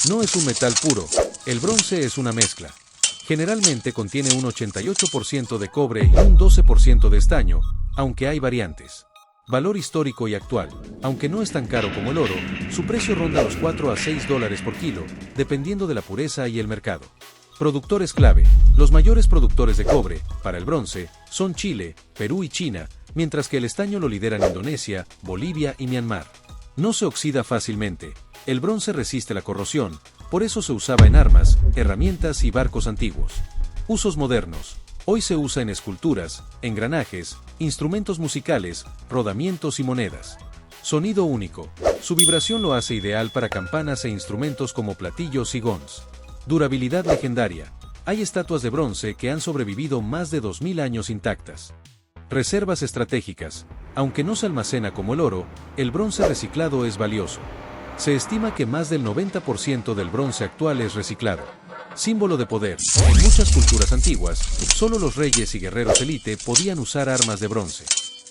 No es un metal puro, el bronce es una mezcla. Generalmente contiene un 88% de cobre y un 12% de estaño, aunque hay variantes. Valor histórico y actual. Aunque no es tan caro como el oro, su precio ronda los 4 a 6 dólares por kilo, dependiendo de la pureza y el mercado. Productores clave. Los mayores productores de cobre, para el bronce, son Chile, Perú y China, mientras que el estaño lo lideran Indonesia, Bolivia y Myanmar. No se oxida fácilmente. El bronce resiste la corrosión, por eso se usaba en armas, herramientas y barcos antiguos. Usos modernos. Hoy se usa en esculturas, engranajes, instrumentos musicales, rodamientos y monedas. Sonido único. Su vibración lo hace ideal para campanas e instrumentos como platillos y gongs. Durabilidad legendaria. Hay estatuas de bronce que han sobrevivido más de 2000 años intactas. Reservas estratégicas. Aunque no se almacena como el oro, el bronce reciclado es valioso. Se estima que más del 90% del bronce actual es reciclado. Símbolo de poder. En muchas culturas antiguas, solo los reyes y guerreros élite podían usar armas de bronce.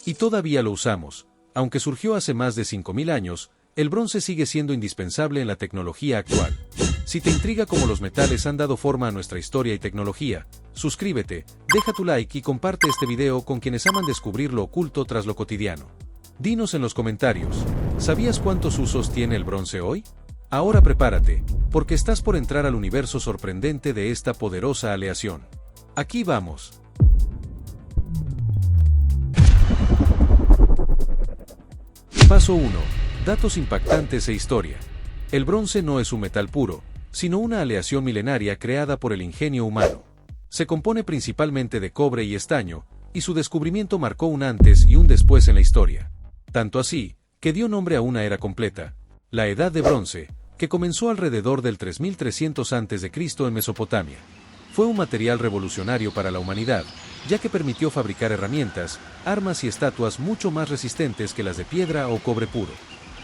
Y todavía lo usamos. Aunque surgió hace más de 5000 años, el bronce sigue siendo indispensable en la tecnología actual. Si te intriga cómo los metales han dado forma a nuestra historia y tecnología, suscríbete, deja tu like y comparte este video con quienes aman descubrir lo oculto tras lo cotidiano. Dinos en los comentarios, ¿sabías cuántos usos tiene el bronce hoy? Ahora prepárate, porque estás por entrar al universo sorprendente de esta poderosa aleación. Aquí vamos. Paso 1. Datos impactantes e historia. El bronce no es un metal puro, sino una aleación milenaria creada por el ingenio humano. Se compone principalmente de cobre y estaño, y su descubrimiento marcó un antes y un después en la historia. Tanto así, que dio nombre a una era completa, la Edad de Bronce, que comenzó alrededor del 3300 a.C. en Mesopotamia. Fue un material revolucionario para la humanidad, ya que permitió fabricar herramientas, armas y estatuas mucho más resistentes que las de piedra o cobre puro.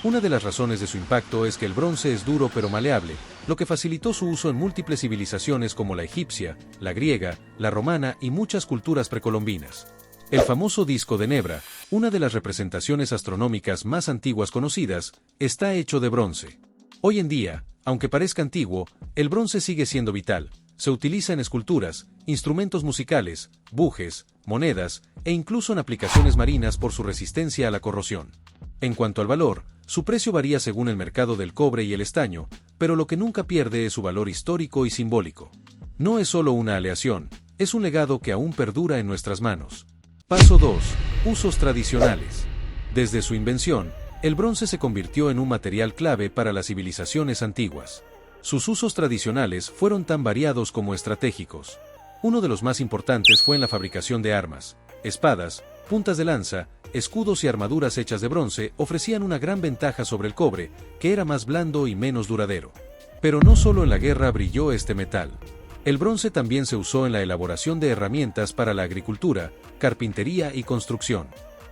Una de las razones de su impacto es que el bronce es duro pero maleable, lo que facilitó su uso en múltiples civilizaciones como la egipcia, la griega, la romana y muchas culturas precolombinas. El famoso disco de Nebra, una de las representaciones astronómicas más antiguas conocidas, está hecho de bronce. Hoy en día, aunque parezca antiguo, el bronce sigue siendo vital. Se utiliza en esculturas, instrumentos musicales, bujes, monedas e incluso en aplicaciones marinas por su resistencia a la corrosión. En cuanto al valor, su precio varía según el mercado del cobre y el estaño, pero lo que nunca pierde es su valor histórico y simbólico. No es solo una aleación, es un legado que aún perdura en nuestras manos. Paso 2. Usos tradicionales. Desde su invención, el bronce se convirtió en un material clave para las civilizaciones antiguas. Sus usos tradicionales fueron tan variados como estratégicos. Uno de los más importantes fue en la fabricación de armas. Espadas, puntas de lanza, escudos y armaduras hechas de bronce ofrecían una gran ventaja sobre el cobre, que era más blando y menos duradero. Pero no solo en la guerra brilló este metal. El bronce también se usó en la elaboración de herramientas para la agricultura, carpintería y construcción.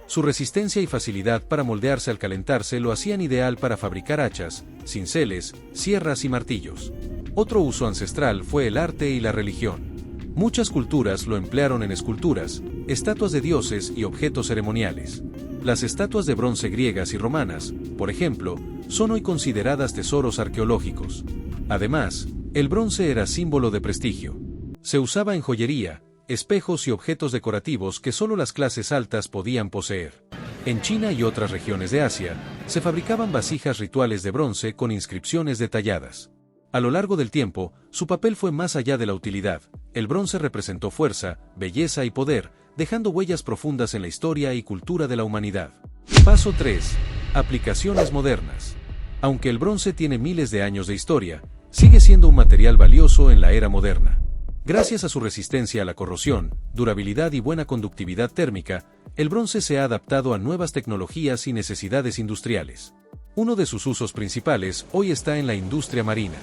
Su resistencia y facilidad para moldearse al calentarse lo hacían ideal para fabricar hachas, cinceles, sierras y martillos. Otro uso ancestral fue el arte y la religión. Muchas culturas lo emplearon en esculturas, estatuas de dioses y objetos ceremoniales. Las estatuas de bronce griegas y romanas, por ejemplo, son hoy consideradas tesoros arqueológicos. Además, el bronce era símbolo de prestigio. Se usaba en joyería, espejos y objetos decorativos que solo las clases altas podían poseer. En China y otras regiones de Asia, se fabricaban vasijas rituales de bronce con inscripciones detalladas. A lo largo del tiempo, su papel fue más allá de la utilidad. El bronce representó fuerza, belleza y poder, dejando huellas profundas en la historia y cultura de la humanidad. Paso 3. Aplicaciones modernas. Aunque el bronce tiene miles de años de historia, sigue siendo un material valioso en la era moderna. Gracias a su resistencia a la corrosión, durabilidad y buena conductividad térmica, el bronce se ha adaptado a nuevas tecnologías y necesidades industriales. Uno de sus usos principales hoy está en la industria marina.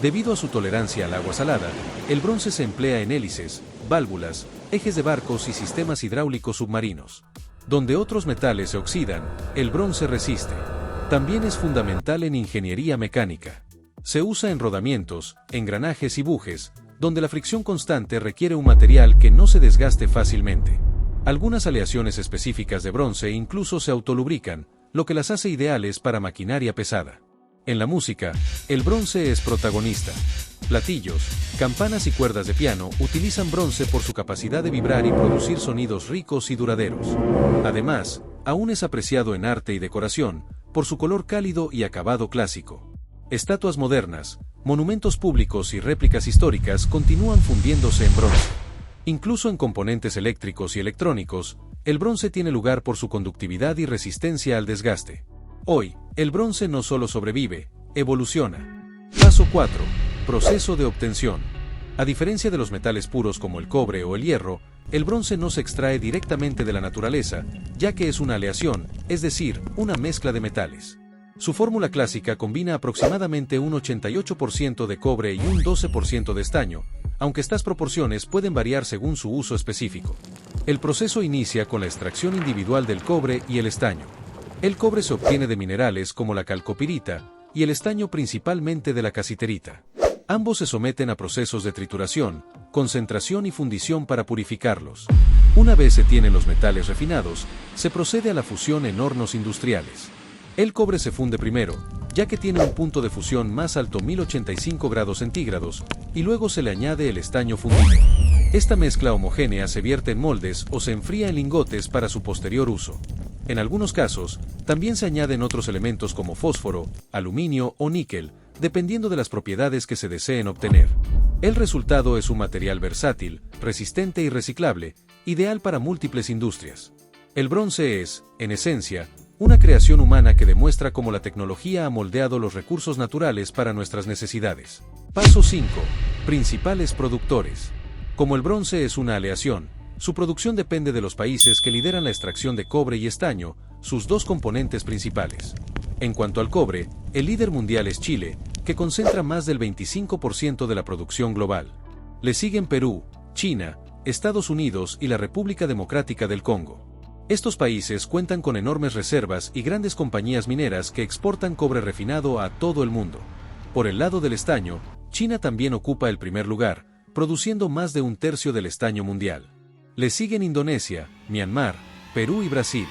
Debido a su tolerancia al agua salada, el bronce se emplea en hélices, válvulas, ejes de barcos y sistemas hidráulicos submarinos. Donde otros metales se oxidan, el bronce resiste. También es fundamental en ingeniería mecánica. Se usa en rodamientos, engranajes y bujes, donde la fricción constante requiere un material que no se desgaste fácilmente. Algunas aleaciones específicas de bronce incluso se autolubrican, lo que las hace ideales para maquinaria pesada. En la música, el bronce es protagonista. Platillos, campanas y cuerdas de piano utilizan bronce por su capacidad de vibrar y producir sonidos ricos y duraderos. Además, aún es apreciado en arte y decoración, por su color cálido y acabado clásico. Estatuas modernas, monumentos públicos y réplicas históricas continúan fundiéndose en bronce. Incluso en componentes eléctricos y electrónicos, el bronce tiene lugar por su conductividad y resistencia al desgaste. Hoy, el bronce no solo sobrevive, evoluciona. Paso 4. Proceso de obtención. A diferencia de los metales puros como el cobre o el hierro, el bronce no se extrae directamente de la naturaleza, ya que es una aleación, es decir, una mezcla de metales. Su fórmula clásica combina aproximadamente un 88% de cobre y un 12% de estaño, aunque estas proporciones pueden variar según su uso específico. El proceso inicia con la extracción individual del cobre y el estaño. El cobre se obtiene de minerales como la calcopirita y el estaño principalmente de la casiterita. Ambos se someten a procesos de trituración, concentración y fundición para purificarlos. Una vez se tienen los metales refinados, se procede a la fusión en hornos industriales. El cobre se funde primero, ya que tiene un punto de fusión más alto 1085 grados centígrados, y luego se le añade el estaño fundido. Esta mezcla homogénea se vierte en moldes o se enfría en lingotes para su posterior uso. En algunos casos, también se añaden otros elementos como fósforo, aluminio o níquel, dependiendo de las propiedades que se deseen obtener. El resultado es un material versátil, resistente y reciclable, ideal para múltiples industrias. El bronce es, en esencia, una creación humana que demuestra cómo la tecnología ha moldeado los recursos naturales para nuestras necesidades. Paso 5. Principales productores. Como el bronce es una aleación, su producción depende de los países que lideran la extracción de cobre y estaño, sus dos componentes principales. En cuanto al cobre, el líder mundial es Chile, que concentra más del 25% de la producción global. Le siguen Perú, China, Estados Unidos y la República Democrática del Congo. Estos países cuentan con enormes reservas y grandes compañías mineras que exportan cobre refinado a todo el mundo. Por el lado del estaño, China también ocupa el primer lugar, produciendo más de un tercio del estaño mundial. Le siguen Indonesia, Myanmar, Perú y Brasil.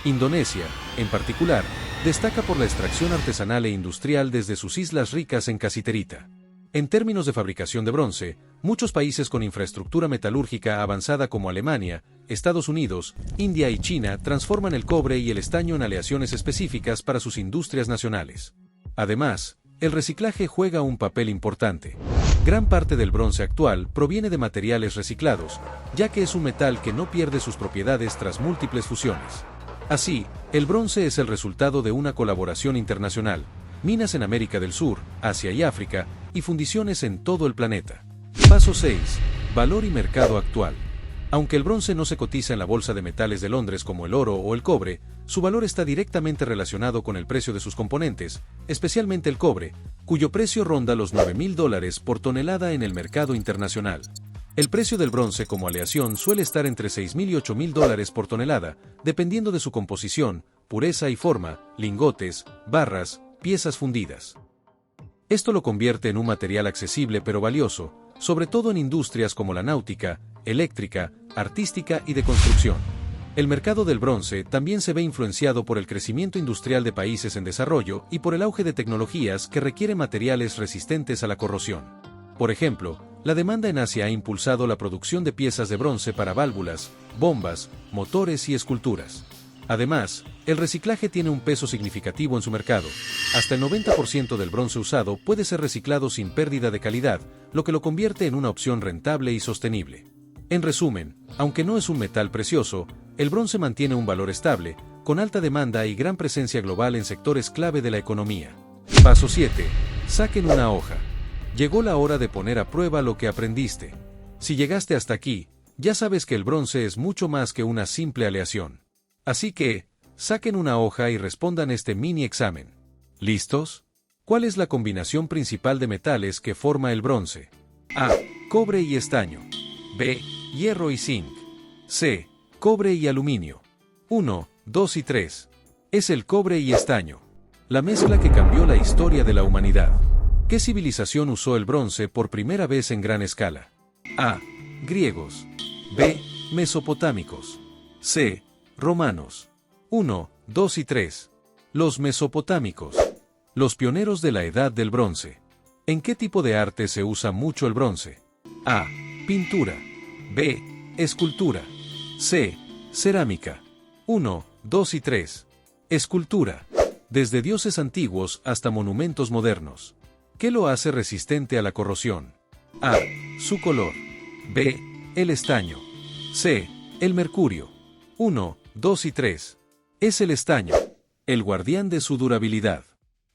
Indonesia, en particular, destaca por la extracción artesanal e industrial desde sus islas ricas en casiterita. En términos de fabricación de bronce, muchos países con infraestructura metalúrgica avanzada como Alemania, Estados Unidos, India y China transforman el cobre y el estaño en aleaciones específicas para sus industrias nacionales. Además, el reciclaje juega un papel importante. Gran parte del bronce actual proviene de materiales reciclados, ya que es un metal que no pierde sus propiedades tras múltiples fusiones. Así, el bronce es el resultado de una colaboración internacional, minas en América del Sur, Asia y África, y fundiciones en todo el planeta. Paso 6. Valor y mercado actual. Aunque el bronce no se cotiza en la Bolsa de Metales de Londres como el oro o el cobre, su valor está directamente relacionado con el precio de sus componentes, especialmente el cobre, cuyo precio ronda los $9,000 por tonelada en el mercado internacional. El precio del bronce como aleación suele estar entre $6,000 y $8,000 por tonelada, dependiendo de su composición, pureza y forma, lingotes, barras, piezas fundidas. Esto lo convierte en un material accesible pero valioso, sobre todo en industrias como la náutica, eléctrica, artística y de construcción. El mercado del bronce también se ve influenciado por el crecimiento industrial de países en desarrollo y por el auge de tecnologías que requieren materiales resistentes a la corrosión. Por ejemplo, la demanda en Asia ha impulsado la producción de piezas de bronce para válvulas, bombas, motores y esculturas. Además, el reciclaje tiene un peso significativo en su mercado. Hasta el 90% del bronce usado puede ser reciclado sin pérdida de calidad, lo que lo convierte en una opción rentable y sostenible. En resumen, aunque no es un metal precioso, el bronce mantiene un valor estable, con alta demanda y gran presencia global en sectores clave de la economía. Paso 7. Saquen una hoja. Llegó la hora de poner a prueba lo que aprendiste. Si llegaste hasta aquí, ya sabes que el bronce es mucho más que una simple aleación. Así que, saquen una hoja y respondan este mini examen. ¿Listos? ¿Cuál es la combinación principal de metales que forma el bronce? A. Cobre y estaño. B. Hierro y zinc. C. Cobre y aluminio. 1, 2 y 3. Es el cobre y estaño. La mezcla que cambió la historia de la humanidad. ¿Qué civilización usó el bronce por primera vez en gran escala? A. Griegos. B. Mesopotámicos. C. Romanos. 1, 2 y 3. Los mesopotámicos. Los pioneros de la Edad del Bronce. ¿En qué tipo de arte se usa mucho el bronce? A. Pintura. B. Escultura. C. Cerámica. 1, 2 y 3. Escultura. Desde dioses antiguos hasta monumentos modernos. ¿Qué lo hace resistente a la corrosión? A. Su color. B. El estaño. C. El mercurio. 1, 2 y 3. Es el estaño. El guardián de su durabilidad.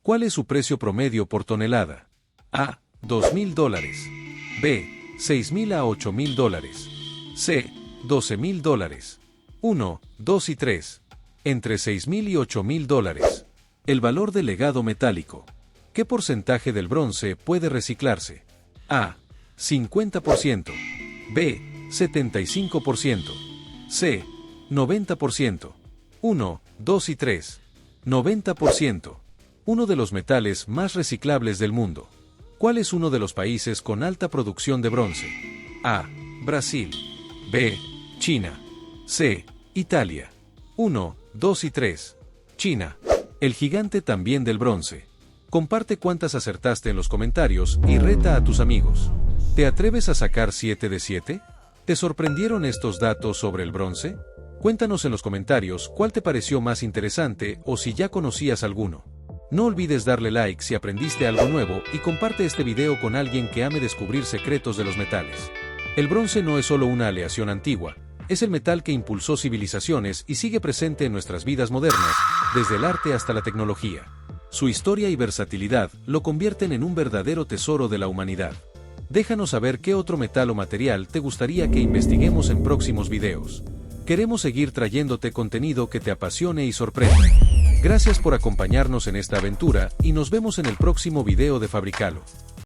¿Cuál es su precio promedio por tonelada? A. $2,000. B. $6,000 a $8,000. C. $12,000. 1, 2 y 3. Entre $6,000 y $8,000. El valor del legado metálico. ¿Qué porcentaje del bronce puede reciclarse? A. 50%. B. 75%. C. 90%. 1, 2 y 3. 90%. Uno de los metales más reciclables del mundo. ¿Cuál es uno de los países con alta producción de bronce? A. Brasil. B. China. C. Italia. 1, 2 y 3. China. El gigante también del bronce. Comparte cuántas acertaste en los comentarios y reta a tus amigos. ¿Te atreves a sacar 7 de 7? ¿Te sorprendieron estos datos sobre el bronce? Cuéntanos en los comentarios cuál te pareció más interesante o si ya conocías alguno. No olvides darle like si aprendiste algo nuevo y comparte este video con alguien que ame descubrir secretos de los metales. El bronce no es solo una aleación antigua, es el metal que impulsó civilizaciones y sigue presente en nuestras vidas modernas, desde el arte hasta la tecnología. Su historia y versatilidad lo convierten en un verdadero tesoro de la humanidad. Déjanos saber qué otro metal o material te gustaría que investiguemos en próximos videos. Queremos seguir trayéndote contenido que te apasione y sorprenda. Gracias por acompañarnos en esta aventura y nos vemos en el próximo video de Fabricalo.